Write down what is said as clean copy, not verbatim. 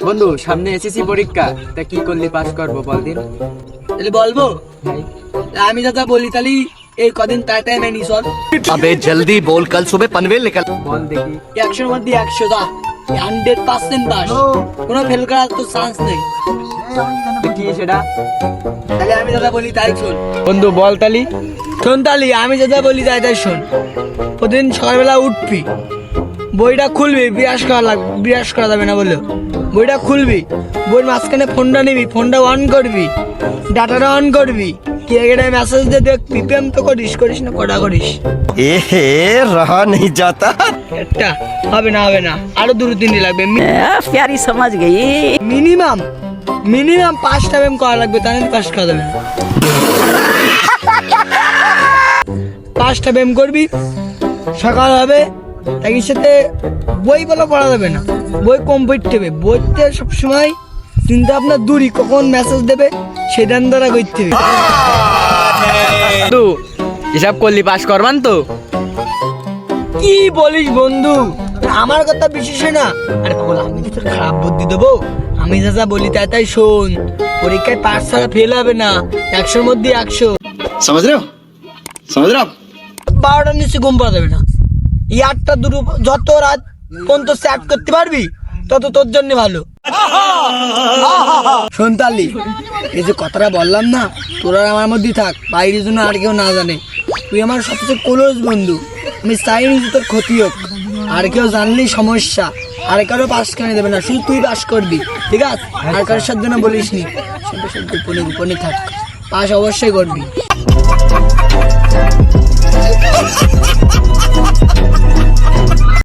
বন্ধু সামনে এসএসসি পরীক্ষা, তা কি করলে পাস করবো বল দিন। তাহলে বলবো আমি দাদা বলি তাহলে এই কদিন টাটা মেনি চল। अबे जल्दी बोल, कल सुबह पनवेल निकल। বল দেখি। 100 এর মধ্যে 100 দা 100% পাস, কোনো ফেল করার তো চান্স নেই। কি সেটা? তাহলে আমি দাদা বলি তাই শোন। বন্ধু বল তালি। শোন তালি আমি দাদা বলি তাই শোন। প্রতিদিন সকালবেলা উঠবি, বইটা খুলবি, বিরাস করা যাবে না বলে বইটা খুলবি, বইয়ের মাঝখানে ফোনটা নিবি, ফোনটা অন করবি, ডাটাটা অন করবি, কে গেটে মেসেজ দিয়ে দেখবি, প্রেম তো করিস না কটা করিস। रहा नहीं जाता। একটা হবে না আরো 2-3 দিন লাগবে। प्यारी समझ गई। মিনিমাম 5টা প্রেম করা লাগবে, তাহলে পাস করা যাবে না। 5টা প্রেম করবি, সকাল হবে, একই সাথে বই বলা পড়া যাবে না, বই কম পড়তে হবে। বইতে সবসময় চিন্তা ভাবনা দূরই, কখন মেসেজ দেবে সেটা দ্বারা করতে হবে। বন্ধু এসব করলি পাস করবান তো? কি বলিস বন্ধু, আমার কথা বিশেষ হয় না। আরে পাগল, আমি কি তোর খারাপ বুদ্ধি দেবো? আমি যা বলি তাই শোন। পরীক্ষায় পাস ছাড়া ফেল হবে না, 100 মধ্যে 100। समझ रहे हो? 12টার নিচে ঘুম পাওয়া যাবে না। এই 8টা দুটো যত রাত পর্যন্ত স্যাট করতে পারবি তত তোর জন্য ভালো। সন্তালি এই যে কথাটা বললাম না, তোরা আমার মধ্যেই থাক, বাইরের জন্য আর কেউ না জানে। তুই আমার সবচেয়ে ক্লোজ বন্ধু, আমি চাইনি যে তোর ক্ষতি হোক। আর কেউ জানলেই সমস্যা, আর কারো পাস করে দেবে না, শুধু তুই পাস করবি, ঠিক আছে? আর কারোর সাথে না বলিস নি, সব গোপনে থাক, পাস অবশ্যই করবি।